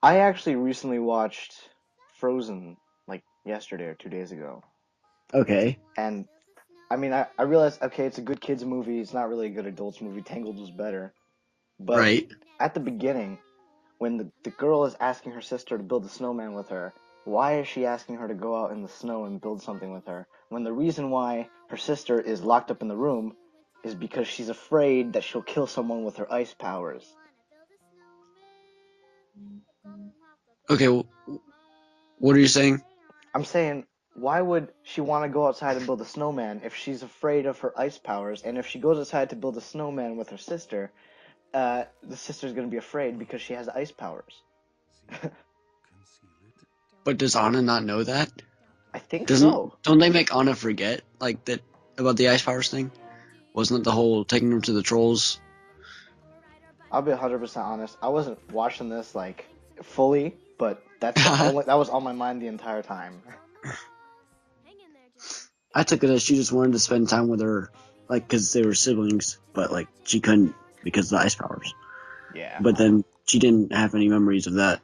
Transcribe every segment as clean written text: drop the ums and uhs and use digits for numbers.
I actually recently watched Frozen like yesterday or 2 days ago. Okay. And I mean, I realized, okay, it's a good kids movie. It's not really a good adults movie. Tangled was better. But Right. at the beginning, when the girl is asking her sister to build a snowman with her, why is she asking her to go out in the snow and build something with her? When the reason why her sister is locked up in the room is because she's afraid that she'll kill someone with her ice powers. Okay. What are you saying? I'm saying, why would she want to go outside and build a snowman if she's afraid of her ice powers? And if she goes outside to build a snowman with her sister, the sister's going to be afraid because she has ice powers. But does Anna not know that? I think Doesn't so. don't they make Anna forget like that about the ice powers thing? Wasn't it the whole taking her to the trolls? I'll be 100% honest. I wasn't watching this like fully, but that was on my mind the entire time. I took it as she just wanted to spend time with her, like because they were siblings, but like she couldn't because of the ice powers. Yeah. But then she didn't have any memories of that.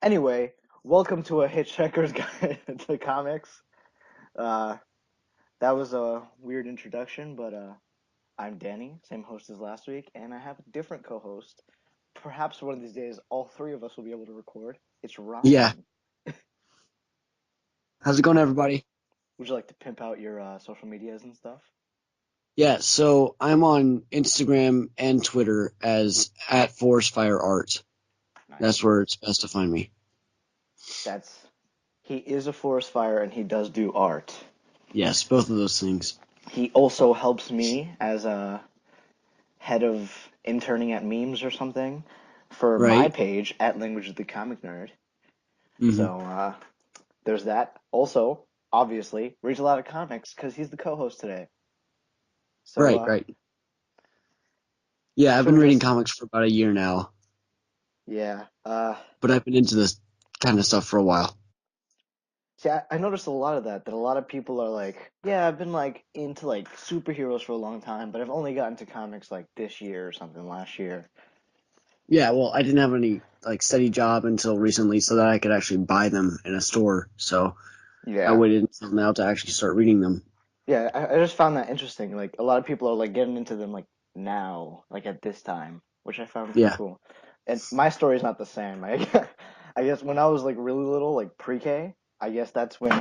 Anyway, welcome to a Hitchhiker's Guide to Comics. Uh, that was a weird introduction, but I'm Danny, same host as last week, and I have a different co-host. Perhaps one of these days, all three of us will be able to record. It's Yeah. Ryan. How's it going, everybody? Would you like to pimp out your social medias and stuff? Yeah. So I'm on Instagram and Twitter as @ForestFireArt. Nice. That's where it's best to find me. That's He is a forest fire and he does do art. Yes, both of those things. He also helps me as a head of interning at memes or something for my Right. page at Language of the Comic Nerd. Hmm. So there's that. Also, obviously, reads a lot of comics because he's the co-host today. So Right. Right. Yeah, I've sort been of reading just comics for about a year now, yeah. but I've been into this kind of stuff for a while. See, I noticed a lot of that. That a lot of people are like, yeah, I've been like into like superheroes for a long time, but I've only gotten to comics like this year or something last year. Yeah, well, I didn't have any like steady job until recently, so that I could actually buy them in a store. So I Yeah. waited until now to actually start reading them. Yeah, I just found that interesting. Like a lot of people are like getting into them like now, like at this time, which I found pretty Yeah. cool. And my story's not the same. I guess when I was like really little, like pre-K, I guess that's when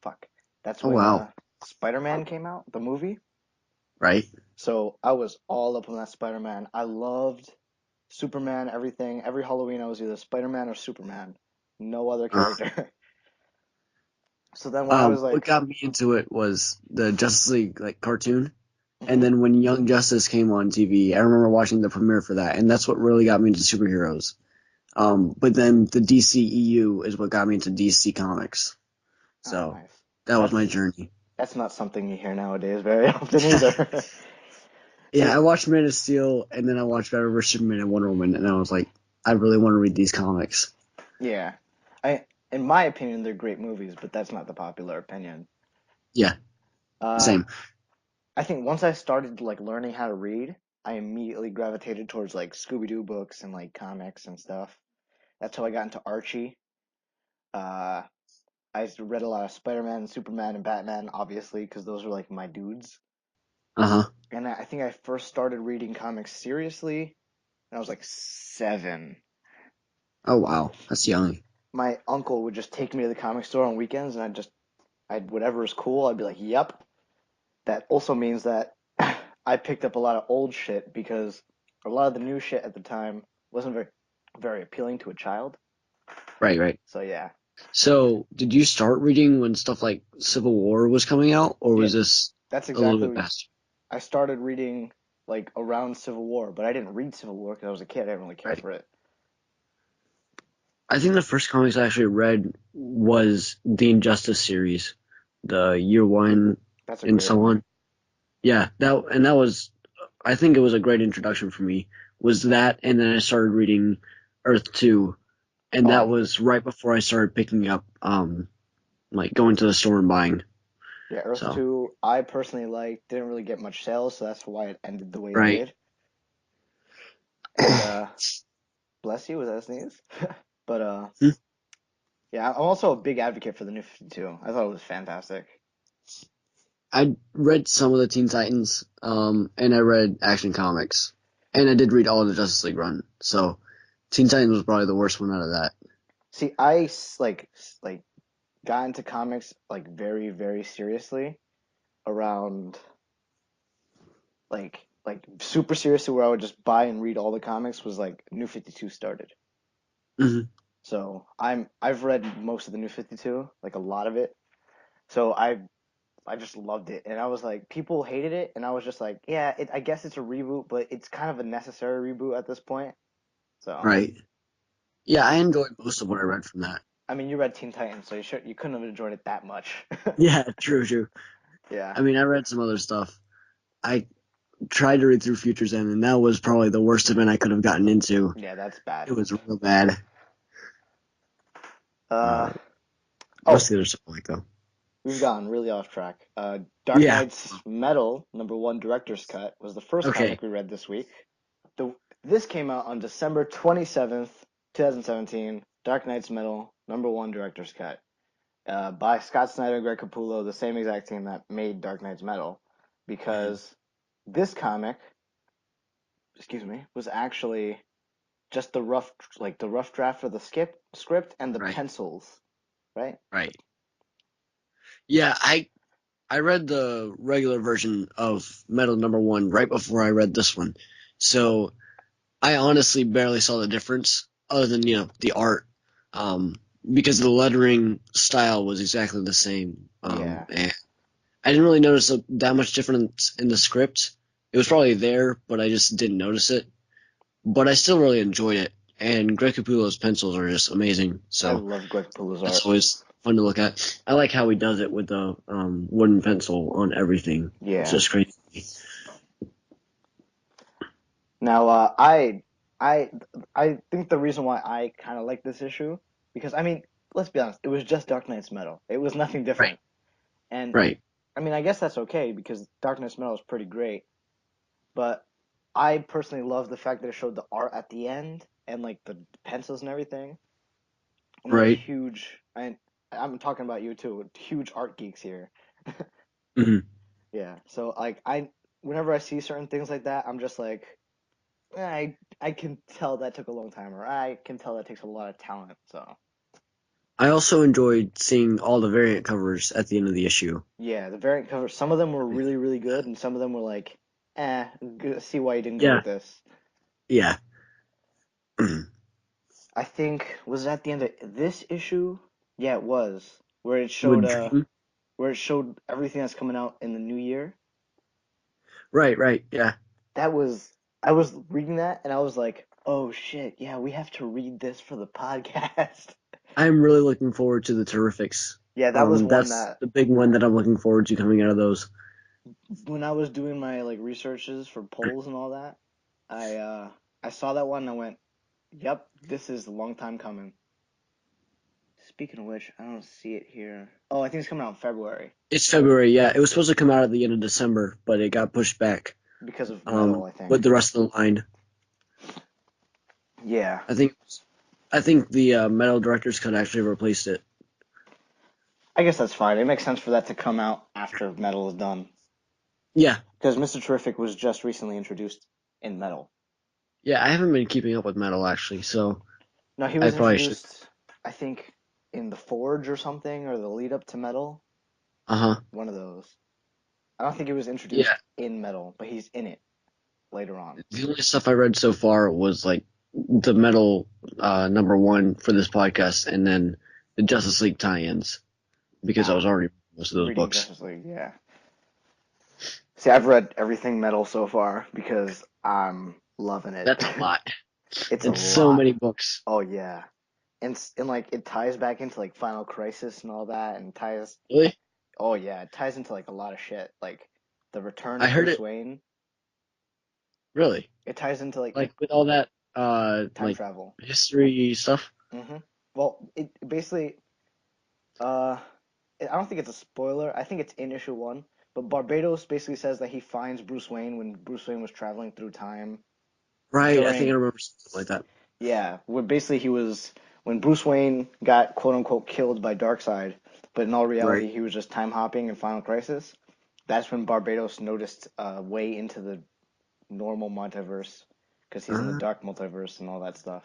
fuck. That's Oh when wow. Spider-Man came out, the movie. Right. So I was all up on that Spider-Man. I loved Superman, everything. Every Halloween I was either Spider-Man or Superman. No other Uh, character. So then when I was what like, got me into it was the Justice League like cartoon, and mhm, then when Young Justice came on TV, I remember watching the premiere for that, and that's what really got me into superheroes. But then the DCEU is what got me into DC Comics. oh So nice. that was my That's journey. That's not something you hear nowadays very often either. Yeah, See, I watched Man of Steel, and then I watched Batman vs Superman and Wonder Woman, and I was like, I really want to read these comics. yeah, I in my opinion they're great movies, but that's not the popular opinion. Yeah, Uh, same. I think once I started like learning how to read, I immediately gravitated towards like Scooby-Doo books and like comics and stuff. That's how I got into Archie. Uh, I read a lot of Spider-Man and Superman and Batman, obviously, because those were like my dudes. Uh-huh. And I think I first started reading comics seriously when I was like 7. Oh wow, that's young. My uncle would just take me to the comic store on weekends, and I'd whatever is cool, I'd be like, "Yep." That also means that I picked up a lot of old shit because a lot of the new shit at the time wasn't very appealing to a child. Right, right. So yeah, So, did you start reading when stuff like Civil War was coming out, or yeah, was this that's a little exactly bit what faster? I started reading like around Civil War, but I didn't read Civil War because I was a kid. I didn't really care Right. for it. I think the first comics I actually read was the Injustice series, the Year One That's a and great so one. on. Yeah, that was I think it was a great introduction for me, was that, and then I started reading Earth 2, and that Oh, was right before I started picking up, like going to the store and buying. yeah, Earth So, 2, I personally didn't really get much sales, so that's why it ended the way it right. did. And bless you, was that a sneeze? But yeah, I'm also a big advocate for the New 52. I thought it was fantastic. I read some of the Teen Titans, and I read Action Comics, and I did read all of the Justice League run. So, Teen Titans was probably the worst one out of that. See, like got into comics like very, very seriously around like super seriously where I would just buy and read all the comics was like New 52 started. Hmm. So I've read most of the New 52, like a lot of it. So I just loved it, and I was like, people hated it, and I was just like, yeah, I guess it's a reboot, but it's kind of a necessary reboot at this point. So Right. Yeah, I enjoyed most of what I read from that. I mean, you read Teen Titans, so you couldn't have enjoyed it that much. Yeah, true, true. Yeah, I mean, I read some other stuff. I tried to read through Future's End, and that was probably the worst event I could have gotten into. yeah, that's bad. It was real bad. Uh Uh, most of oh, the other stuff I like, though. we've gone really off track. Dark Yeah. Knight's Metal #1 Director's Cut was the first Okay. comic we read this week. The This came out on December 27th, 2017. Dark Knight's Metal #1 Director's Cut. By Scott Snyder and Greg Capullo, the same exact team that made Dark Knight's Metal, Mhm. because this comic, excuse me, was actually just the rough draft for the script and the Right. pencils, right? Right. Yeah, I read the regular version of Metal #1 right before I read this one, so I honestly barely saw the difference, other than the art, um, because the lettering style was exactly the same, Yeah, and I didn't really notice that much difference in the script. It was probably there, but I just didn't notice it. But I still really enjoyed it, and Greg Capullo's pencils are just amazing. I So love Greg Capullo's that's art. always fun to look at. I like how he does it with the wooden pencil on everything. It's Yeah. just crazy. Now, I, I think the reason why I kind of like this issue because I mean, let's be honest, it was just Dark Knight's Metal. It was nothing Right, different, and right. I mean, I guess that's okay because Dark Knight's Metal is pretty great. But I personally love the fact that it showed the art at the end and like the pencils and everything. I'm a Right. huge, I'm talking about you too, huge art geeks here. Hmm. Yeah, so like whenever I see certain things like that, I'm just like, I can tell that took a long time, or I can tell that takes a lot of talent. So I also enjoyed seeing all the variant covers at the end of the issue. yeah, the variant covers, some of them were really, really good, and some of them were like, see why you didn't go Yeah, with this. yeah. I think was it at the end of this issue? Yeah, it was where it showed With Dream. everything that's coming out in the new year. Right, right. Yeah. That was I was reading that and I was like, "Oh shit, yeah, we have to read this for the podcast." I'm really looking forward to the Terrifics. Yeah, that was one That's that the big one that I'm looking forward to coming out of those. when I was doing my like researches for polls and all that, I saw that one and I went, "Yep, this is a long time coming." Speaking of which, I don't see it here. Oh, I think it's coming out in February It's February, yeah. It was supposed to come out at the end of December, but it got pushed back. because of metal, I With think. the rest of the line. Yeah. I think I think the Metal Director's Cut actually replaced it. I guess that's fine. It makes sense for that to come out after Metal is done. Yeah, Because Mr. Terrific was just recently introduced in Metal. yeah. I haven't been keeping up with Metal actually, so No, he I was probably should. introduced, I think, in the Forge or something, or the lead up to Metal. Uh huh. One of those. I don't think he was introduced Yeah. in Metal, but he's in it later on. The only stuff I read so far was like the Metal #1 for this podcast, and then the Justice League tie-ins because I was Ah, already reading most of those reading books. Justice League, yeah. See, I've read everything Metal so far because I'm loving it. That's a lot. It's a It's so lot. many books. Oh yeah. And like it ties back into like Final Crisis and all that and ties Really? oh yeah, it ties into like a lot of shit. Like the return I of heard Bruce it. Wayne. Really? It ties into like Like with all that time like travel. history stuff? hmm Well, it basically uh I don't think it's a spoiler. I think it's in issue one. But Barbados basically says that he finds Bruce Wayne when Bruce Wayne was traveling through time Right, I think I during, remember something like that. yeah, where basically he was when Bruce Wayne got quote unquote killed by Darkseid, but in all Right. reality he was just time hopping in Final Crisis. That's when Barbados noticed way into the normal multiverse because he's in the Uh, dark multiverse and all that stuff.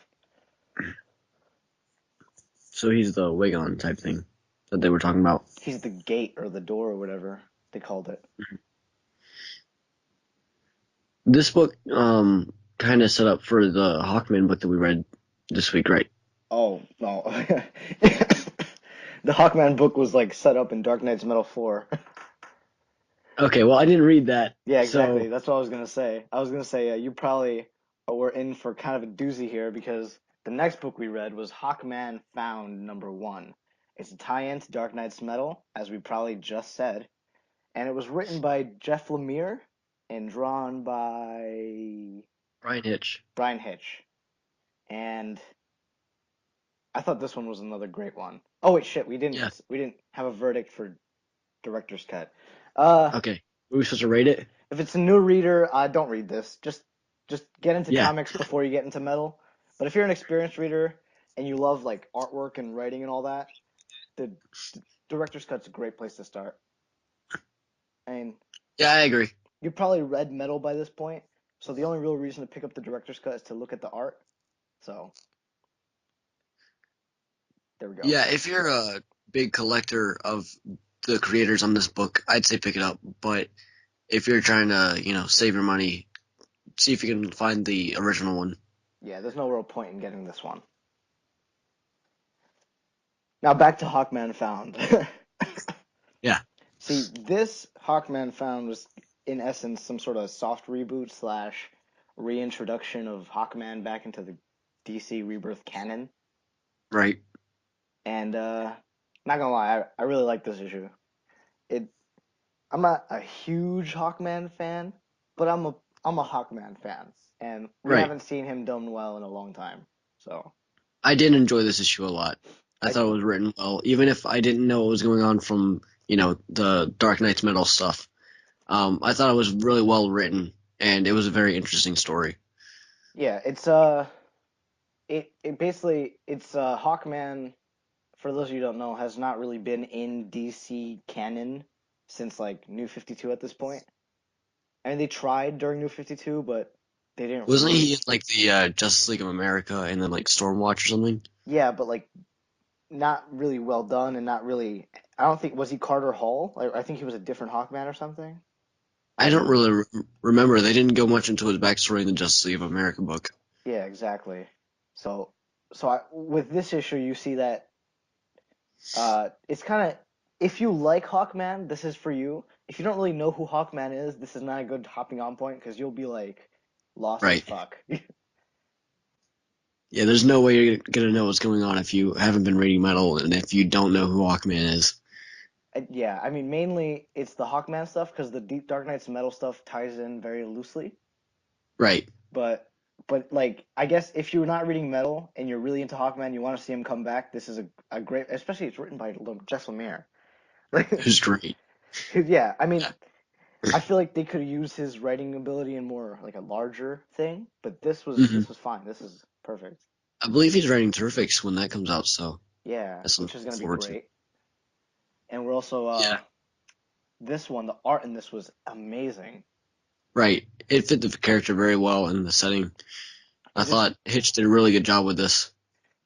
so he's the Wagon type thing that they were talking about. He's the gate or the door or whatever they called it. This book kind of set up for the Hawkman book that we read this week, right? Oh no, the Hawkman book was like set up in Dark Knight's Metal 4. Okay, well I didn't read that. Yeah, exactly. So, That's what I was gonna say. I was gonna say you probably were in for kind of a doozy here because the next book we read was Hawkman Found #1. It's a tie-in to Dark Knight's Metal, as we probably just said, and it was written by Jeff Lemire and drawn by Brian Hitch. Brian Hitch. And I thought this one was another great one. Oh wait, shit, Yeah. we didn't have a verdict for director's cut. Uh, Okay. Were we supposed to rate it? if it's a new reader, don't read this. Just get into Yeah. comics before you get into metal. But if you're an experienced reader and you love like artwork and writing and all that, the director's cut's a great place to start. I mean, Yeah, I agree. you probably read metal by this point, so the only real reason to pick up the director's cut is to look at the art. So there we go. Yeah, if you're a big collector of the creators on this book, I'd say pick it up. But if you're trying to, save your money, see if you can find the original one. Yeah, there's no real point in getting this one. Now back to Hawkman Found. Yeah, See, this Hawkman Found was in essence some sort of soft reboot slash reintroduction of Hawkman back into the DC Rebirth canon. right. And not gonna lie, I really like this issue. It I'm not a huge Hawkman fan, but I'm a Hawkman fan, and we Right. haven't seen him done well in a long time. So I did enjoy this issue a lot. I I thought it was written well, even if I didn't know what was going on from, the Dark Knight's Metal stuff. I thought it was really well written, and it was a very interesting story. yeah, it basically it's Hawkman, for those of you who don't know, has not really been in DC canon since like New 52 at this point. I mean, they tried during New 52, but they didn't Wasn't he really. in, like, the Justice League of America and then, like, Stormwatch or something? Yeah, but like not really well done and not really. I don't think was he Carter Hall? Like, I think he was a different Hawkman or something. I I don't don't remember. really remember. They didn't go much into his backstory in the Justice League of America book. Yeah, exactly. So, with this issue, you see that it's kind of if you like Hawkman, this is for you. If you don't really know who Hawkman is, this is not a good hopping on point because you'll be like lost as Right. fuck. Yeah, there's no way you're gonna know what's going on if you haven't been reading Metal and if you don't know who Hawkman is. Yeah, I mean mainly it's the Hawkman stuff because the Deep Dark Knight's metal stuff ties in very loosely. Right. But like I guess if you're not reading metal and you're really into Hawkman, you want to see him come back. This is a great, especially it's written by Jeff Lemire. Like, Who's great. yeah, I mean Yeah. I feel like they could use his writing ability in more like a larger thing, but hmm this was fine. This is perfect. I believe he's writing Terrifics when that comes out, so Yeah, that's which something is to look gonna be forward to. great. And we're also Yeah. this one, the art in this was amazing. Right. It fit the character very well in the setting. I It just thought Hitch did a really good job with this.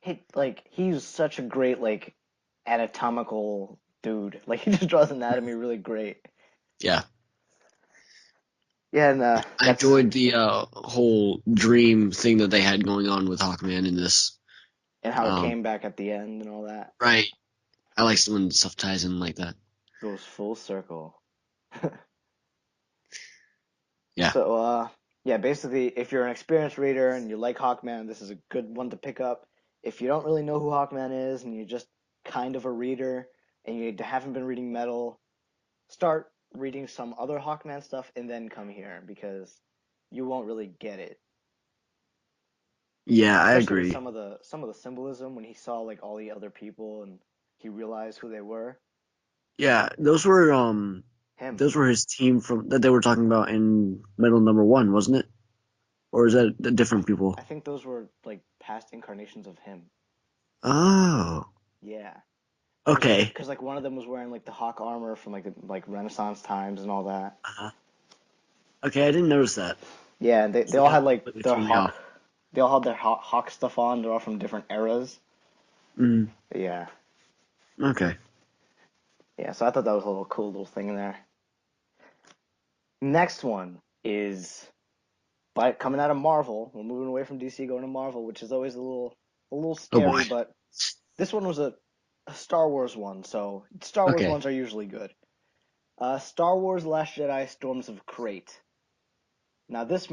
hit like he's such a great like anatomical dude. Like he just draws anatomy really great. Yeah. Yeah, and I that's enjoyed the whole dream thing that they had going on with Hawkman in this. and how it Um, came back at the end and all that. right. I like when stuff ties in like that. Goes full circle. Yeah. So yeah, basically if you're an experienced reader and you like Hawkman, this is a good one to pick up. If you don't really know who Hawkman is and you're just kind of a reader and you haven't been reading metal, start reading some other Hawkman stuff and then come here because you won't really get it. Yeah, I Especially with agree. some of the symbolism when he saw like all the other people and he realized who they were. Yeah, Him. those were his team from that they were talking about in Metal Number One, wasn't it? Or is that the I, different I people? think those were like past incarnations of him. Oh, Yeah. okay. Cause like one of them was wearing like the hawk armor from like Renaissance times and all that. Uh-huh. Okay, I didn't notice that. Yeah, they So all that had like completely their threw me hawk. off. They all had their hawk stuff on. They're all from different eras. Mm, Yeah, okay. yeah. So I thought that was a little cool little thing in there. Next one is by coming out of Marvel. We're moving away from DC, going to Marvel, which is always a little Oh boy. scary. But this one was a Star Wars one, so Star Wars Okay. ones are usually good. Star Wars: Last Jedi: Storms of Crait. Now this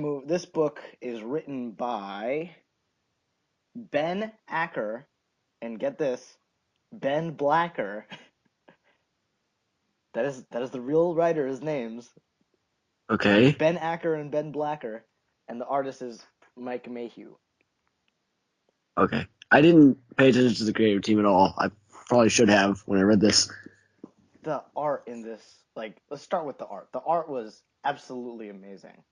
book is written by Ben Acker, and get this, Ben Blacker. That is the real writer's names. Okay. Ben Acker and Ben Blacker, and the artist is Mike Mayhew. Okay. I didn't pay attention to the creative team at all. I probably should have when I read this. The art in this, like, let's start with the art. The art was absolutely amazing.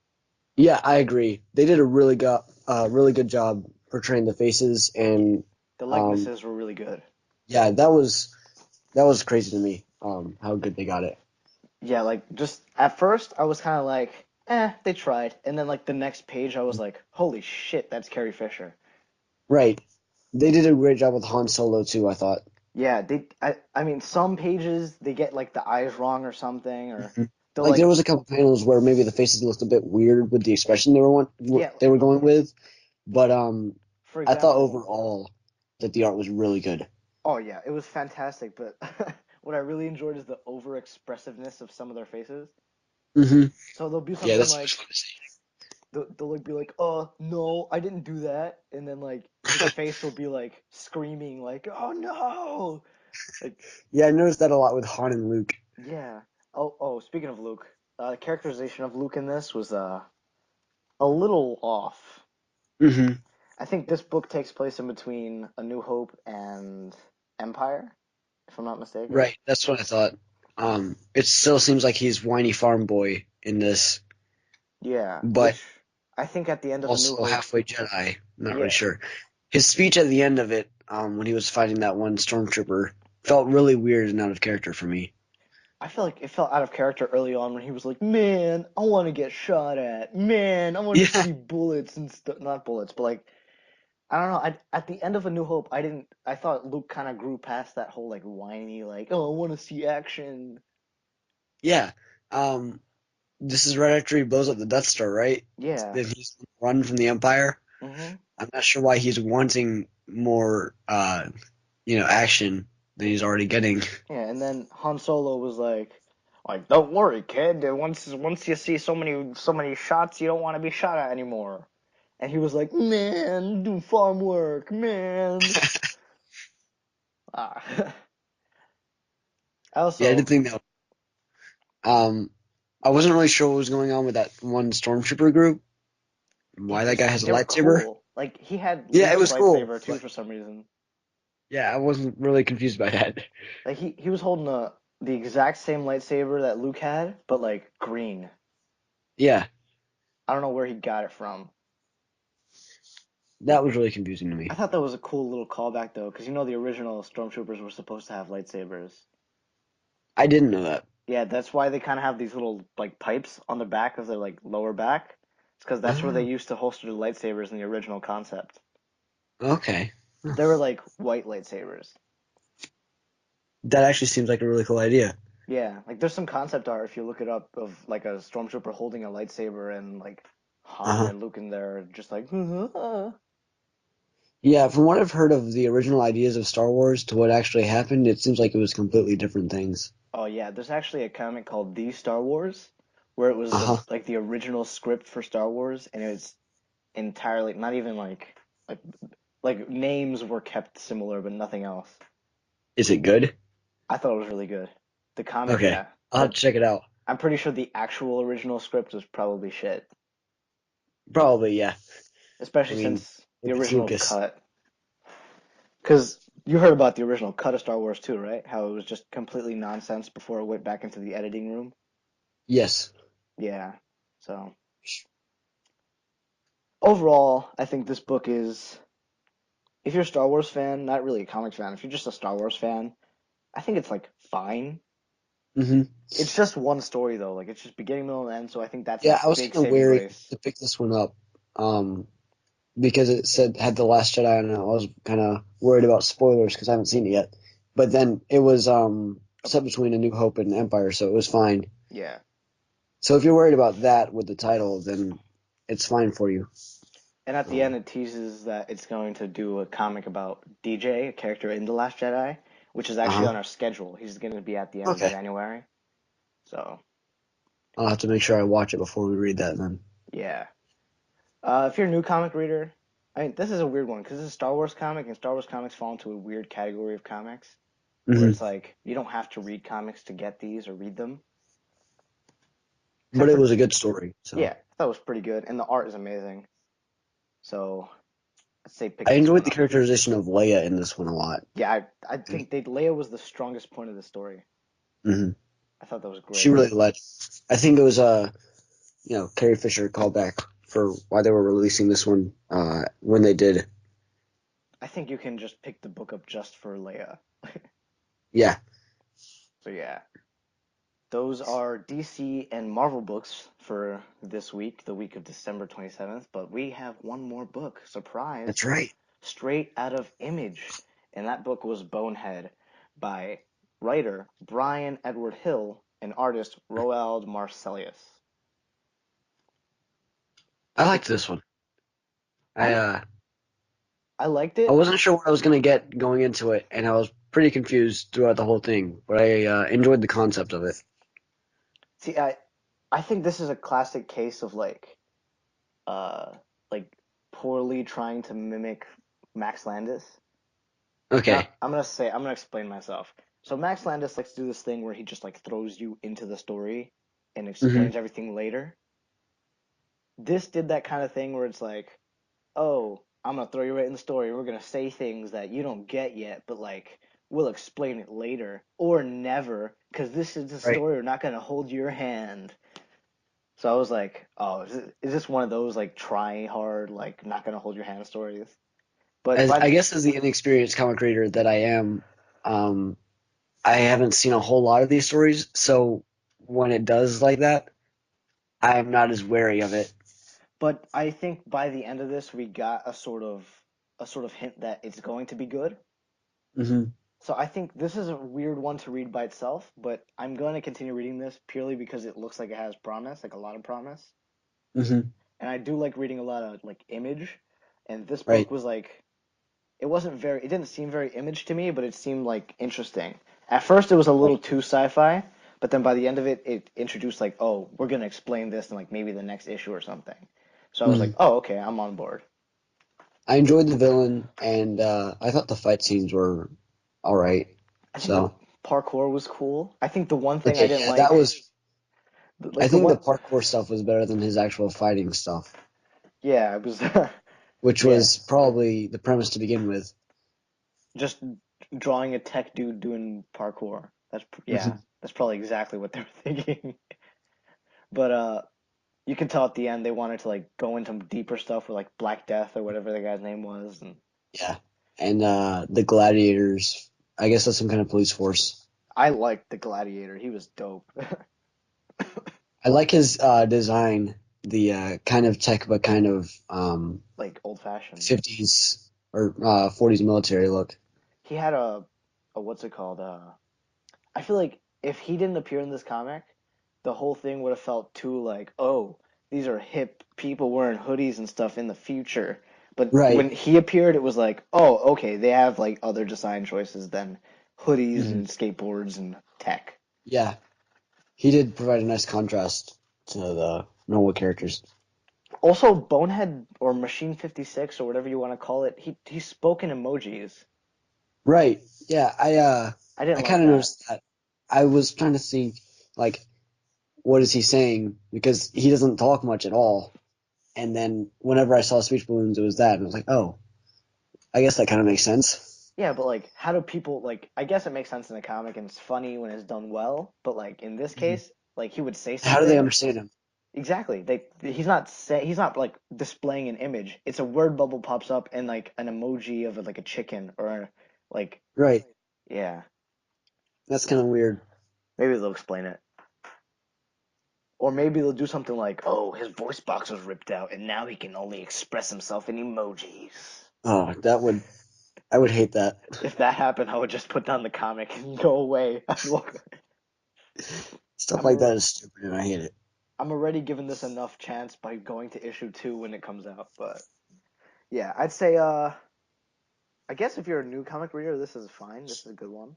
Yeah, I agree. They did a really good job portraying the faces, and The um, likenesses were really good. yeah, that was crazy to me. How good they got it. Yeah, like just at first I was kind of like, they tried, and then like the next page I was like, holy shit, that's Carrie Fisher. Right. They did a great job with Han Solo too, I thought. Yeah, I mean, some pages they get like the eyes wrong or something, or Mhm. they'll Like there like, was a couple panels where maybe the faces looked a bit weird with the expression yeah, they were going with, but for I thought example, overall that the art was really good. oh yeah, it was fantastic, but what I really enjoyed is the over expressiveness of some of their faces. Hmm. So there'll be Yeah, something that's always like fun to see. they'll like be like, no, I didn't do that," and then like his face will be like screaming like, "Oh no!" Like, Yeah, I noticed that a lot with Han and Luke. yeah. Oh, speaking of Luke, the characterization of Luke in this was a little off. Hmm. I think this book takes place in between A New Hope and Empire, if I'm not mistaken. Right, that's what I thought. It still seems like he's whiny farm boy in this, Yeah, but which I think at the end of A New also Hope, halfway Jedi. Not really yeah, sure. His speech at the end of it, when he was fighting that one stormtrooper, felt really weird and out of character for me. I feel like it felt out of character early on when he was like, "Man, I want to get shot at. Man, I want to Yeah, see bullets and stuff. Not bullets, but like I don't know. At the end of A New Hope, I didn't. I thought Luke kind of grew past that whole like whiny, like, oh, I want to see action. yeah. Um, this is right after he blows up the Death Star, right? Yeah. Then he's run from the Empire. Mhm. I'm not sure why he's wanting more, action than he's already getting. Yeah. And then Han Solo was like, don't worry, kid. Once you see so many shots, you don't want to be shot at anymore. And he was like, man, do farm work, man. Ah. I Yeah, I did also, think that. Um, I wasn't really sure what was going on with that one stormtrooper group. yeah, Why that because guy has a they were lightsaber? cool. Like he had Yeah, it Luke's was cool, lightsaber too but for some reason. yeah, I wasn't really confused by that. Like he was holding the exact same lightsaber that Luke had, but like green. Yeah, I don't know where he got it from. that was really confusing to I me. thought that was a cool little callback though, because you know the original stormtroopers were supposed to have lightsabers. I didn't know that. Yeah, that's why they kind of have these little like pipes on the back of their like lower back. It's because that's where they Oh, used to holster the lightsabers in the original concept. okay. Huh. They were like white lightsabers. That actually seems like a really cool idea. Yeah, like there's some concept art if you look it up of like a stormtrooper holding a lightsaber and like Han Uh-huh. and Luke in there just like Yeah, from what I've heard of the original ideas of Star Wars to what actually happened, it seems like it was completely different things. Oh yeah, there's actually a comic called The Star Wars where it was Uh-huh. like the original script for Star Wars and it's entirely not even like like names were kept similar but nothing else. Is it good? I thought it was really good. The comic, Okay. yeah, I'll have but to check it out. I'm pretty sure the actual original script was probably shit. Probably, yeah. I especially mean, since the if it's original Lucas. cut. Because you heard about the original cut of Star Wars too, right? How it was just completely nonsense before it went back into the editing room. Yes. Yeah. So overall, I think this book is, if you're a Star Wars fan, not really a comics fan, if you're just a Star Wars fan, I think it's like fine. Hmm. It's just one story though, like it's just beginning, middle, and end. So I think that's a Yeah, I was big kind of saving wary grace. to pick this one up, because it said had the Last Jedi, and I was kind of worried about spoilers because I haven't seen it yet. But then it was set between A New Hope and Empire, so it was fine. Yeah. So if you're worried about that with the title, then it's fine for you. And at the end, it teases that it's going to do a comic about DJ, a character in The Last Jedi, which is actually Uh-huh. on our schedule. He's going to be at the end of Okay. January. So, I'll have to make sure I watch it before we read that then. yeah. If you're a new comic reader, I mean, this is a weird one because it's a Star Wars comic, and Star Wars comics fall into a weird category of comics where Hmm. it's like you don't have to read comics to get these or read them. But Except it for, was a good story, yeah, so that was pretty good, and the art is amazing. So, I'd say pick I this enjoyed one the up. characterization of Leia in this one a lot. Yeah, I think Leia was the strongest point of the story. Hmm. I thought that was She great. really led. I think it was Carrie Fisher callback for why they were releasing this one when they did. I think you can just pick the book up just for Leia. Yeah, So yeah, those are DC and Marvel books for this week, the week of December 27th. But we have one more book, that's surprise, right. straight out of Image. And that book was Bonehead by writer Brian Edward Hill and artist Roald Marselius. I So liked this one. I I uh, I liked I it. wasn't sure what I was gonna get going into it, and I was pretty confused throughout the whole thing. But I enjoyed the concept of it. See, I think this is a classic case of uh like poorly trying to mimic Max Landis. And Okay. I'm gonna explain myself. So Max Landis likes to do this thing where he just like throws you into the story and Hmm. explains everything later. This did that kind of thing where it's like, oh, I'm gonna throw you right in the story. We're gonna say things that you don't get yet, but like we'll explain it later or never, because this is the Right. story. We're not gonna hold your hand. So I was like, oh, is this one of those like try hard, like not gonna hold your hand stories? But As by I guess as the inexperienced comic reader that I am, um, I haven't seen a whole lot of these stories, so when it does like that, I am not as wary of it. but I think by the end of this, we got a sort of hint that it's going to be good. Hmm. So I think this is a weird one to read by itself, but I'm going to continue reading this purely because it looks like it has promise, like a lot of promise. Hmm. And I do like reading a lot of like Image, and this book Right. was like it didn't seem very Image to me, but it seemed like interesting. At first it was a little Right. too sci-fi, but then by the end of it it introduced like, oh, we're going to explain this in like maybe the next issue or something. So I was like, Hmm. oh, okay, I'm on board. I enjoyed the villain, and I thought the fight scenes were all right. I think the So parkour was cool. I think the one thing I okay, didn't yeah, that like, was. I like the think the one, parkour stuff was better than his actual fighting stuff, yeah, it was, which yeah, was probably the premise to begin with. just drawing a tech dude doing parkour. Yeah, Hmm. that's probably exactly what they were thinking. But you can tell at the end they wanted to like go into deeper stuff with like Black Death or whatever the guy's name was, and Yeah, and the gladiators. I guess that's some kind of police force. I liked the Gladiator. He was dope. I like his design, the kind of tech but kind of Like old fashioned. 50s or 40s military look. He had a what's it called? I feel like if he didn't appear in this comic, the whole thing would have felt too like, oh, these are hip people wearing hoodies and stuff in the future. But Right. when he appeared, it was like, oh, okay, they have like other design choices than hoodies Hmm. and skateboards and tech. Yeah, he did provide a nice contrast to the normal characters. Also, Bonehead or Machine 56 or whatever you want to call it, he spoke in emojis. Right. Yeah, I didn't I like kind of that. noticed that. I was trying to think like what is he saying because he doesn't talk much at all. And then whenever I saw speech balloons, it was that, and I was like, oh, I guess that kind of makes sense. Yeah, but like, how do people like? I guess it makes sense in the comic and it's funny when it's done well. But like in this Mhm. case, like he would say How do they something. understand him? Exactly. He's not like displaying an image. It's a word bubble pops up and like an emoji of like a chicken or like Right. yeah. That's kind of weird. Maybe they'll explain it. Or maybe they'll do something like, "Oh, his voice box was ripped out and now he can only express himself in emojis." Oh, I would hate that. If that happened, I would just put down the comic and go away. Stuff I'm like a, that is stupid, and I hate it. I'm already giving this enough chance by going to issue 2 when it comes out, but yeah, I'd say I guess if you're a new comic reader, this is fine. This is a good one.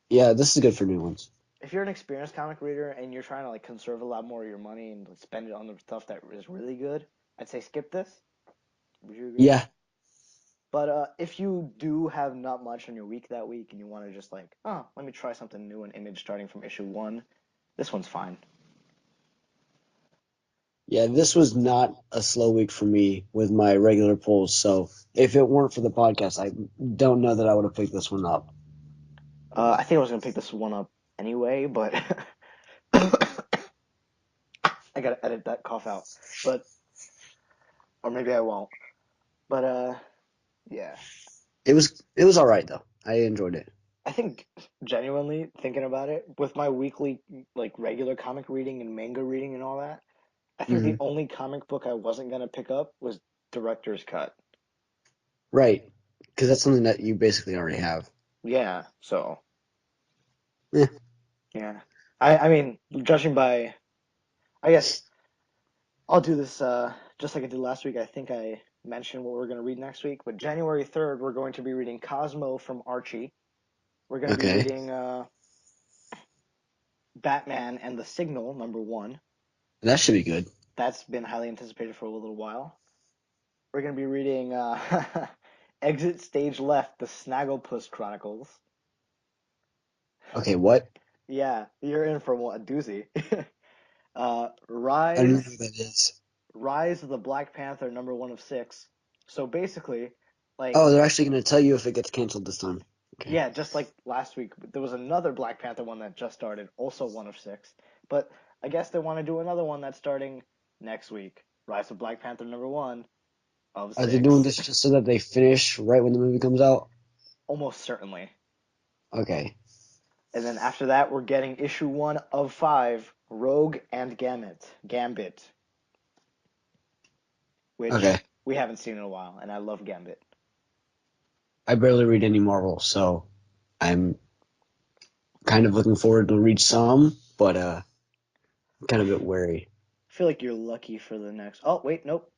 Yeah, this is good for new ones. If you're an experienced comic reader and you're trying to like conserve a lot more of your money and spend it on the stuff that is really good, I'd say skip this. Would you agree? Yeah, But if you do have not much on your week that week and you want to just like, oh, let me try something new in Image starting from issue 1, this one's fine. yeah, this was not a slow week for me with my regular pulls. So if it weren't for the podcast, I don't know that I would have picked this one up. I think I was gonna pick this one up anyway, but I gotta edit that cough out. But or maybe I won't. But yeah. It was all right though. I enjoyed it. I think genuinely thinking about it, with my weekly like regular comic reading and manga reading and all that, I think the Hmm. only comic book I wasn't gonna pick up was Director's Cut. Right, because that's something that you basically already have. Yeah, so Yeah. yeah. I mean, judging by I guess I'll do this just like I did last week. I think I mentioned what we're gonna read next week, but January 3rd we're going to be reading Cosmo from Archie. We're gonna be Okay. reading Batman and the Signal #1. That should be good. That's been highly anticipated for a little while. We're gonna be reading Exit Stage Left, the Snagglepuss Chronicles. Okay, what? Yeah, you're in for a doozy. I don't know who Rise, that is. Rise of the Black Panther #1 of 6. So basically, like, Oh, they're actually going to tell you if it gets canceled this time. Okay. yeah, just like last week, there was another Black Panther one that just started, also 1 of 6. But I guess they want to do another one that's starting next week. Rise of Black Panther #1 of Are they doing 6. this just so that they finish right when the movie comes out? Almost certainly. Okay. And then after that, we're getting issue 1 of 5, Rogue and Gambit, which Okay. we haven't seen in a while, and I love Gambit. I barely read any Marvel, so I'm kind of looking forward to read some, but I'm kind of a bit wary. I feel like you're lucky for the next. Oh wait, nope.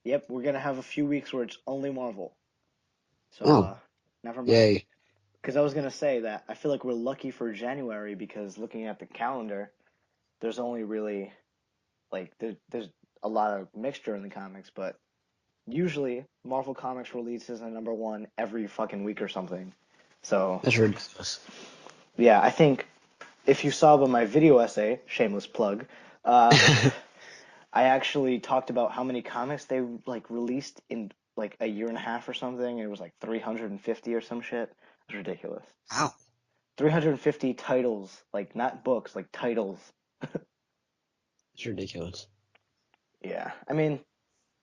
Yep, we're gonna have a few weeks where it's only Marvel. So Oh, never mind. yay. Because I was gonna say that I feel like we're lucky for January because looking at the calendar, there's only really like there's a lot of mixture in the comics, but usually Marvel Comics releases a #1 every fucking week or something. So That's ridiculous. yeah, I think if you saw by my video essay, shameless plug, uh, I actually talked about how many comics they like released in like a year and a half or something. It was like 350 or some shit. It was ridiculous. Wow. 350 titles, like not books, like titles. It's ridiculous. Yeah, I mean,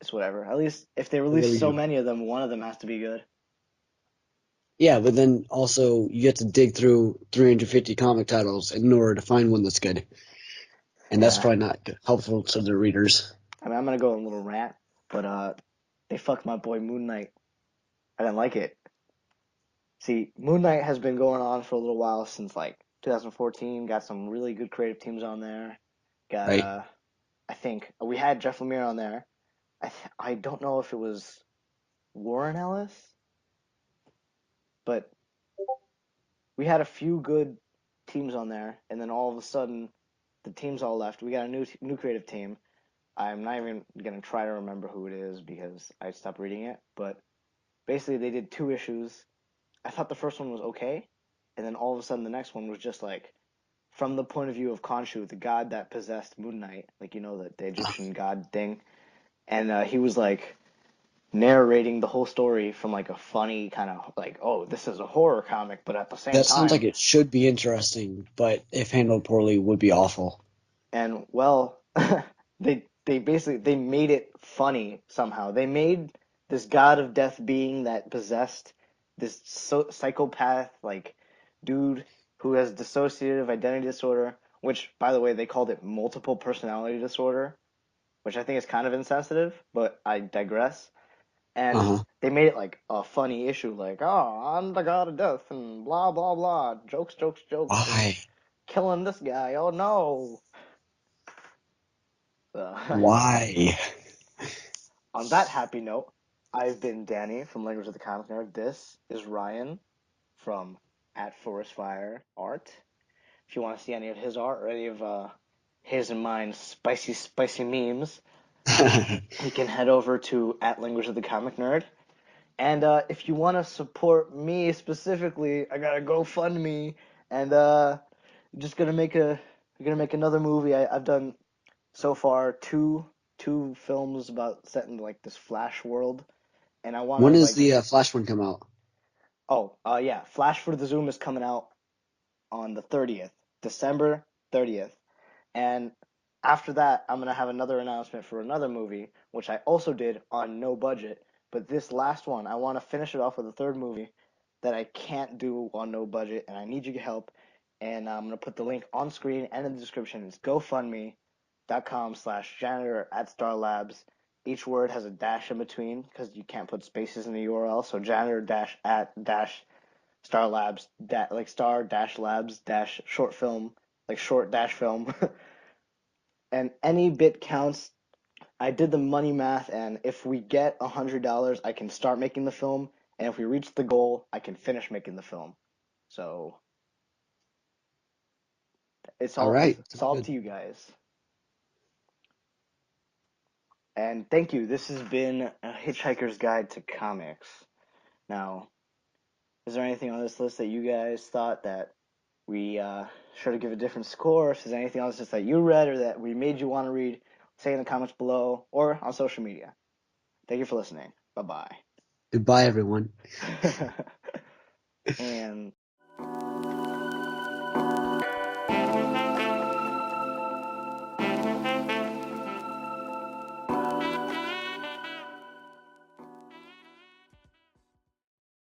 it's whatever. At least if they What release are we so doing? many of them, one of them has to be good. Yeah, but then also you get to dig through 350 comic titles in order to find one that's good. And that's Yeah, probably not helpful to the readers. I mean, I'm gonna go on a little rant, but they fucked my boy Moon Knight. I didn't like it. See, Moon Knight has been going on for a little while since like 2014. Got some really good creative teams on there. Got Right? I think we had Jeff Lemire on there. I don't know if it was Warren Ellis, but we had a few good teams on there, and then all of a sudden, the teams all left. We got a new creative team. I'm not even gonna try to remember who it is because I stopped reading it. But basically, they did 2 issues. I thought the first one was okay, and then all of a sudden, the next one was just like from the point of view of Khonshu, the god that possessed Moon Knight, like you know the Egyptian god thing. and he was like narrating the whole story from like a funny kind of like, oh, this is a horror comic, but at the same That sounds time, like it should be interesting, but if handled poorly, would be awful. and well, they basically they made it funny somehow. They made this god of death being that possessed this psychopath like dude who has dissociative identity disorder, which by the way they called it multiple personality disorder, which I think is kind of insensitive, but I digress. And Uh-huh. they made it like a funny issue, like, oh, I'm the god of death and blah blah blah, jokes, jokes, jokes, and Why? killing this guy. Oh no. So, Why? on that happy note, I've been Danny from Language of the Comic Nerd. This is Ryan from at Forest Fire Art. If you want to see any of his art or any of his and mine spicy, spicy memes, you can head over to at Language of the Comic Nerd. And if you want to support me specifically, I got a GoFundMe, and just gonna make another movie. I've done so far two films about set in like this Flash world, and I want to When does like the Flash one come out? yeah, Flash for the Zoom is coming out on the 30th, December 30th. And after that, I'm gonna have another announcement for another movie, which I also did on no budget. But this last one, I want to finish it off with a third movie that I can't do on no budget, and I need your help. And I'm gonna put the link on screen and in the description. It's GoFundMe.com/janitor at Star Labs. Each word has a dash in between because you can't put spaces in the URL. So janitor dash at dash Star Labs like Star dash Labs dash short film like short dash film. And any bit counts. I did the money math, and if we get $100, I can start making the film, and if we reach the goal, I can finish making the film. So All right. it's Sounds all up good. to you guys. And thank you. This has been a Hitchhiker's Guide to Comics. Now, is there anything on this list that you guys thought that we should give a different score? If there's anything else that you read or that we made you want to read, say in the comments below or on social media. Thank you for listening. Bye bye. Goodbye, everyone. And